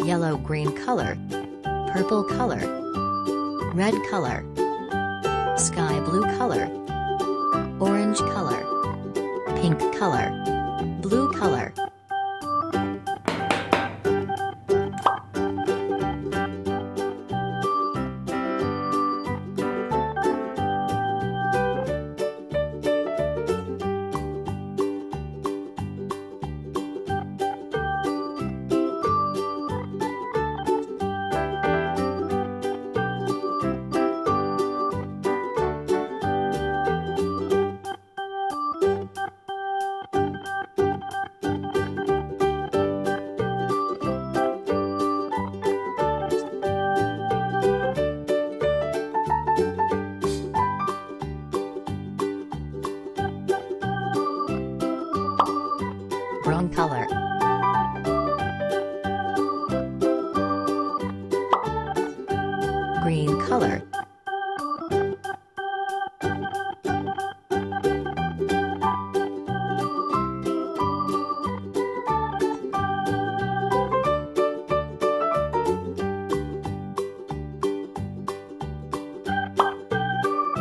yellow-green color, purple color, red color, sky blue color, orange color, pink color, blue color. Brown color, green color,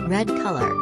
red color,